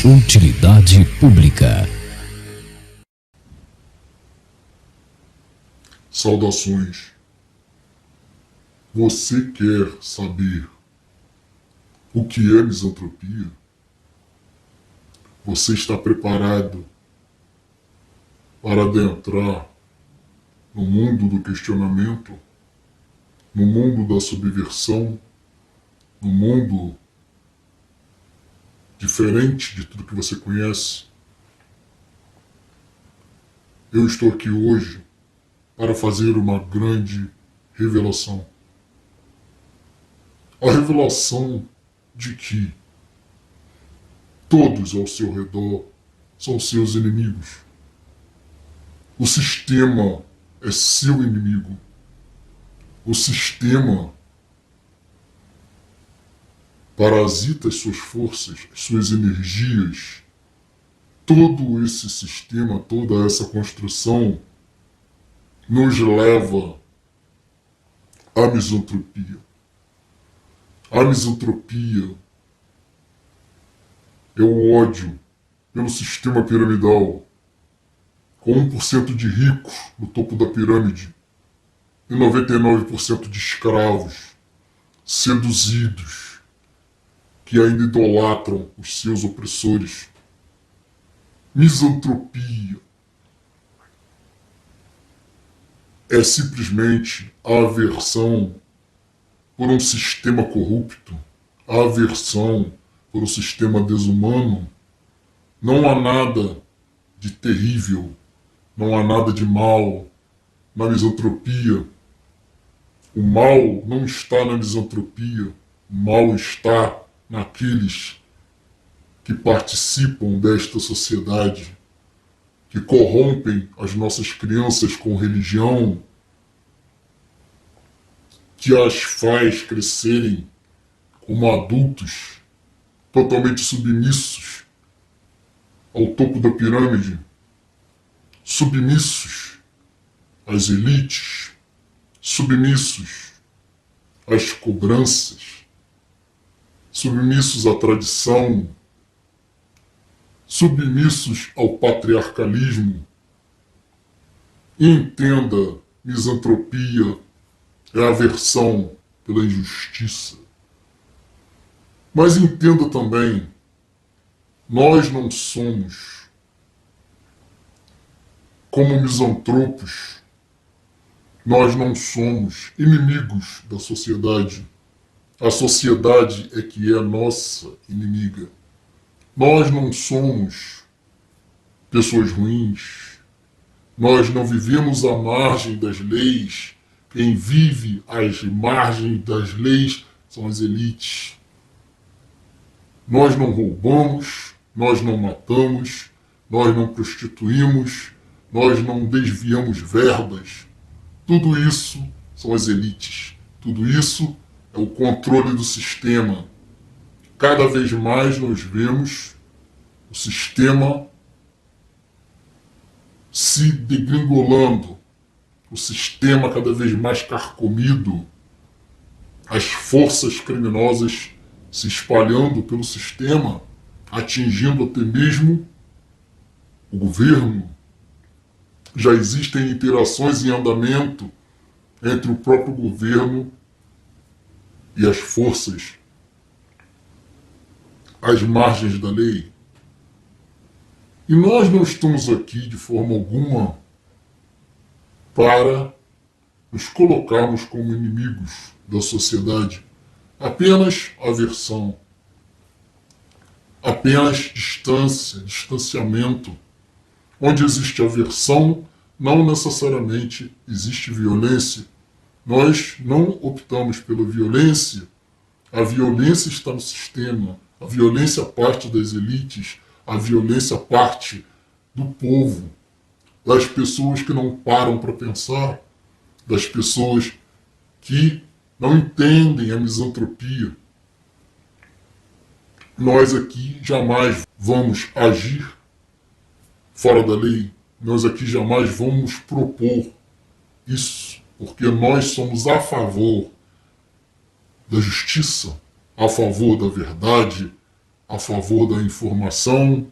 Utilidade pública. Saudações. Você quer saber o que é misantropia? Você está preparado para adentrar no mundo do questionamento, no mundo da subversão, no mundo diferente de tudo que você conhece? Eu estou aqui hoje para fazer uma grande revelação. A revelação de que todos ao seu redor são seus inimigos. O sistema é seu inimigo. O sistema parasita as suas forças, as suas energias. Todo esse sistema, toda essa construção nos leva à misantropia. A misantropia é o ódio pelo sistema piramidal, com 1% de ricos no topo da pirâmide e 99% de escravos seduzidos que ainda idolatram os seus opressores. Misantropia é simplesmente a aversão por um sistema corrupto, a aversão por um sistema desumano. Não há nada de terrível, não há nada de mal na misantropia. O mal não está na misantropia, o mal está naqueles que participam desta sociedade, que corrompem as nossas crianças com religião, que as faz crescerem como adultos totalmente submissos ao topo da pirâmide, submissos às elites, submissos às cobranças, submissos à tradição, submissos ao patriarcalismo. Entenda, misantropia é aversão pela injustiça. Mas entenda também, nós não somos como misantropos, nós não somos inimigos da sociedade. A sociedade é que é a nossa inimiga. Nós não somos pessoas ruins, nós não vivemos à margem das leis. Quem vive às margens das leis são as elites. Nós não roubamos, nós não matamos, nós não prostituímos, nós não desviamos verbas. Tudo isso são as elites. Tudo isso é o controle do sistema. Cada vez mais nós vemos o sistema se degringolando, o sistema cada vez mais carcomido, as forças criminosas se espalhando pelo sistema, atingindo até mesmo o governo. Já existem interações em andamento entre o próprio governo e as forças às margens da lei. E nós não estamos aqui de forma alguma para nos colocarmos como inimigos da sociedade. Apenas aversão, apenas distância, distanciamento. Onde existe aversão, não necessariamente existe violência. Nós não optamos pela violência. A violência está no sistema. A violência parte das elites. A violência parte do povo, das pessoas que não param para pensar, das pessoas que não entendem a misantropia. Nós aqui jamais vamos agir fora da lei. Nós aqui jamais vamos propor isso, porque nós somos a favor da justiça, a favor da verdade, a favor da informação,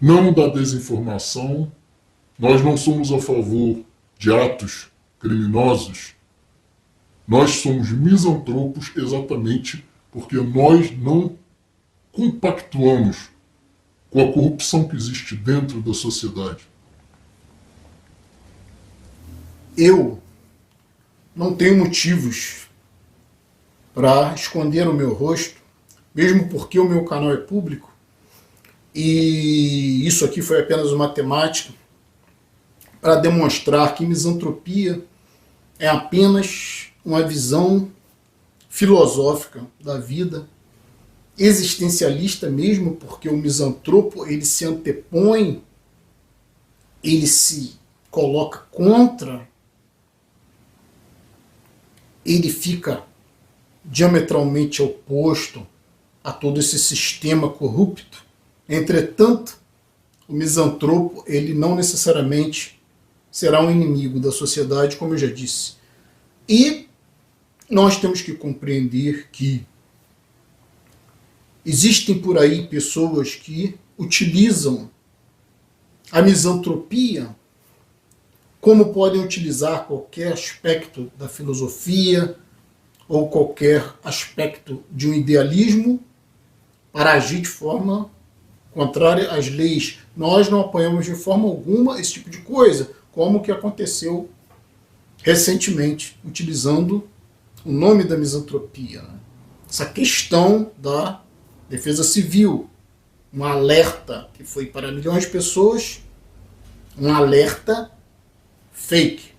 não da desinformação. Nós não somos a favor de atos criminosos. Nós somos misantropos exatamente porque nós não compactuamos com a corrupção que existe dentro da sociedade. Eu não tenho motivos para esconder o meu rosto, mesmo porque o meu canal é público, e isso aqui foi apenas uma temática para demonstrar que misantropia é apenas uma visão filosófica da vida, existencialista mesmo, porque o misantropo ele se antepõe, ele se coloca contra, ele fica diametralmente oposto a todo esse sistema corrupto. Entretanto, o misantropo ele não necessariamente será um inimigo da sociedade, como eu já disse. E nós temos que compreender que existem por aí pessoas que utilizam a misantropia como podem utilizar qualquer aspecto da filosofia ou qualquer aspecto de um idealismo para agir de forma contrária às leis. Nós não apoiamos de forma alguma esse tipo de coisa, como o que aconteceu recentemente, utilizando o nome da misantropia, né? Essa questão da defesa civil, um alerta que foi para milhões de pessoas, um alerta fake,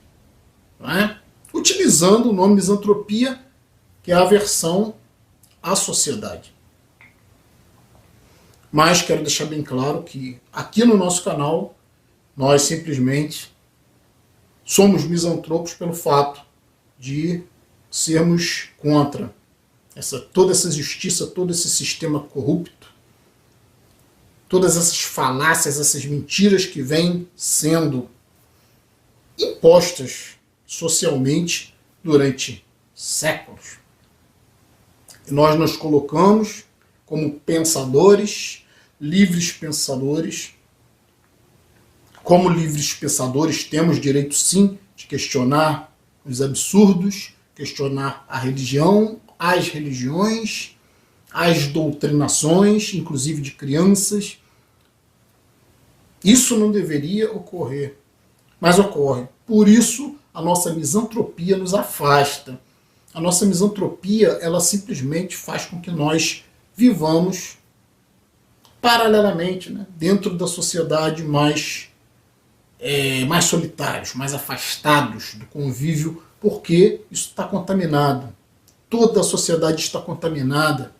não é? Utilizando o nome misantropia, que é a aversão à sociedade. Mas quero deixar bem claro que aqui no nosso canal nós simplesmente somos misantropos pelo fato de sermos contra toda essa justiça, todo esse sistema corrupto, todas essas falácias, essas mentiras que vêm sendo impostas socialmente durante séculos. E nós nos colocamos como pensadores, livres pensadores. Como livres pensadores, temos direito sim de questionar os absurdos, questionar a religião, as religiões, as doutrinações, inclusive de crianças. Isso não deveria ocorrer, mas ocorre. Por isso, a nossa misantropia nos afasta. A nossa misantropia, ela simplesmente faz com que nós vivamos paralelamente, né, dentro da sociedade mais solitários, mais afastados do convívio, porque isso está contaminado. Toda a sociedade está contaminada.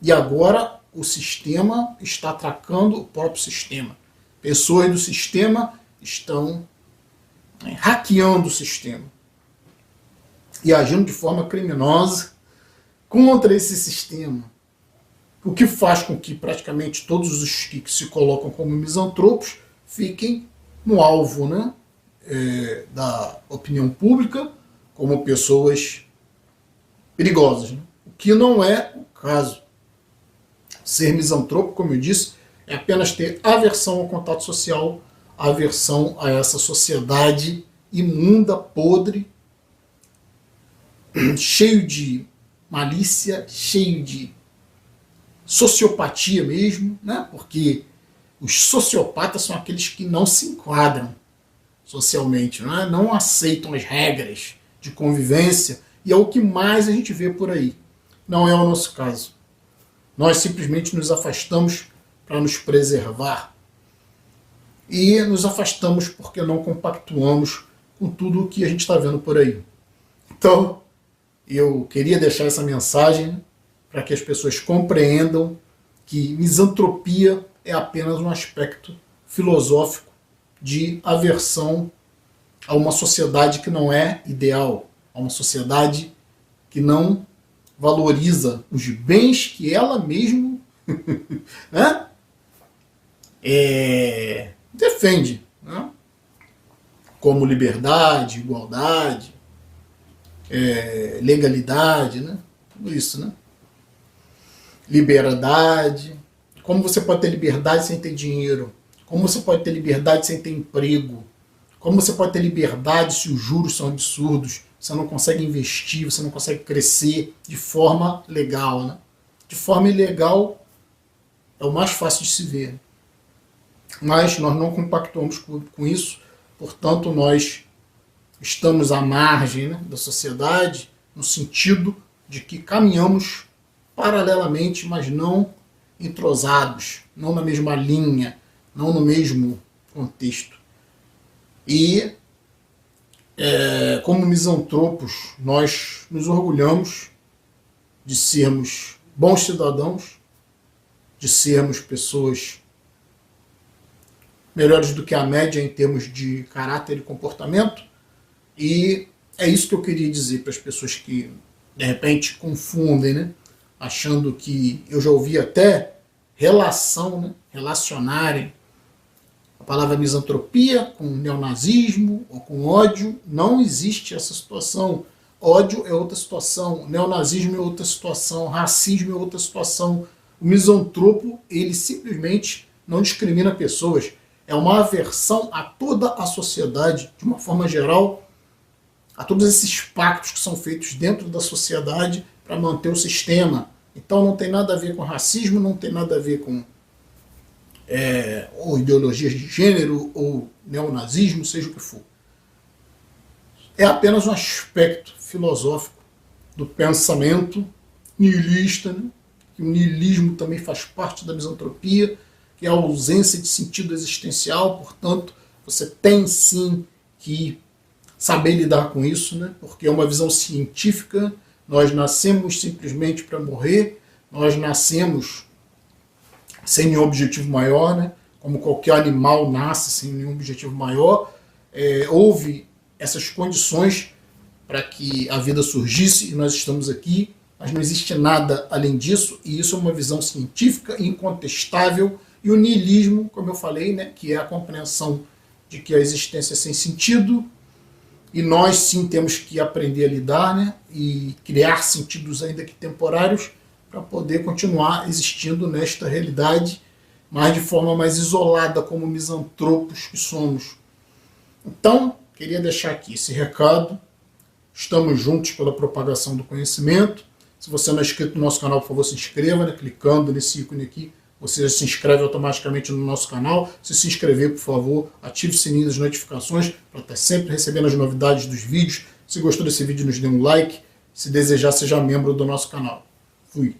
E agora o sistema está atacando o próprio sistema. Pessoas do sistema estão hackeando o sistema e agindo de forma criminosa contra esse sistema. O que faz com que praticamente todos os que se colocam como misantropos fiquem no alvo, né, da opinião pública como pessoas perigosas, né? O que não é o caso. Ser misantropo, como eu disse, é apenas ter aversão ao contato social, aversão a essa sociedade imunda, podre, cheio de malícia, cheio de sociopatia mesmo, né? Porque os sociopatas são aqueles que não se enquadram socialmente, né? Não aceitam as regras de convivência, e é o que mais a gente vê por aí. Não é o nosso caso. Nós simplesmente nos afastamos para nos preservar. E nos afastamos porque não compactuamos com tudo o que a gente está vendo por aí. Então, eu queria deixar essa mensagem para que as pessoas compreendam que misantropia é apenas um aspecto filosófico de aversão a uma sociedade que não é ideal, a uma sociedade que não valoriza os bens que ela mesma né, defende, né, como liberdade, igualdade, legalidade, né, tudo isso, né? liberdade, como você pode ter liberdade sem ter dinheiro, como você pode ter liberdade sem ter emprego, como você pode ter liberdade se os juros são absurdos, você não consegue investir, você não consegue crescer de forma legal, né? De forma ilegal é o mais fácil de se ver. Mas nós não compactuamos com isso, portanto nós estamos à margem, né, da sociedade, no sentido de que caminhamos paralelamente, mas não entrosados, não na mesma linha, não no mesmo contexto. E, como misantropos, nós nos orgulhamos de sermos bons cidadãos, de sermos pessoas melhores do que a média em termos de caráter e comportamento, e é isso que eu queria dizer para as pessoas que, de repente, confundem, né? Achando que eu já ouvi até relação, né? Relacionarem a palavra misantropia com neonazismo ou com ódio. Não existe essa situação. Ódio é outra situação, neonazismo é outra situação, racismo é outra situação. O misantropo, ele simplesmente não discrimina pessoas. É uma aversão a toda a sociedade, de uma forma geral, a todos esses pactos que são feitos dentro da sociedade para manter o sistema. Então não tem nada a ver com racismo, não tem nada a ver com ou ideologias de gênero, ou neonazismo, seja o que for. É apenas um aspecto filosófico do pensamento nihilista, né? Que o nihilismo também faz parte da misantropia, que é a ausência de sentido existencial, portanto, você tem sim que saber lidar com isso, né? Porque é uma visão científica, nós nascemos simplesmente para morrer, nós nascemos sem nenhum objetivo maior, né? Como qualquer animal nasce sem nenhum objetivo maior. Houve essas condições para que a vida surgisse e nós estamos aqui, mas não existe nada além disso, e isso é uma visão científica incontestável. E o nihilismo, como eu falei, né, que é a compreensão de que a existência é sem sentido, e nós sim temos que aprender a lidar, né, e criar sentidos ainda que temporários para poder continuar existindo nesta realidade, mas de forma mais isolada, como misantropos que somos. Então, queria deixar aqui esse recado. Estamos juntos pela propagação do conhecimento. Se você não é inscrito no nosso canal, por favor, se inscreva, né, clicando nesse ícone aqui. Você se inscreve automaticamente no nosso canal. Se inscrever, por favor, ative o sininho das notificações para estar sempre recebendo as novidades dos vídeos. Se gostou desse vídeo, nos dê um like. Se desejar, seja membro do nosso canal. Fui!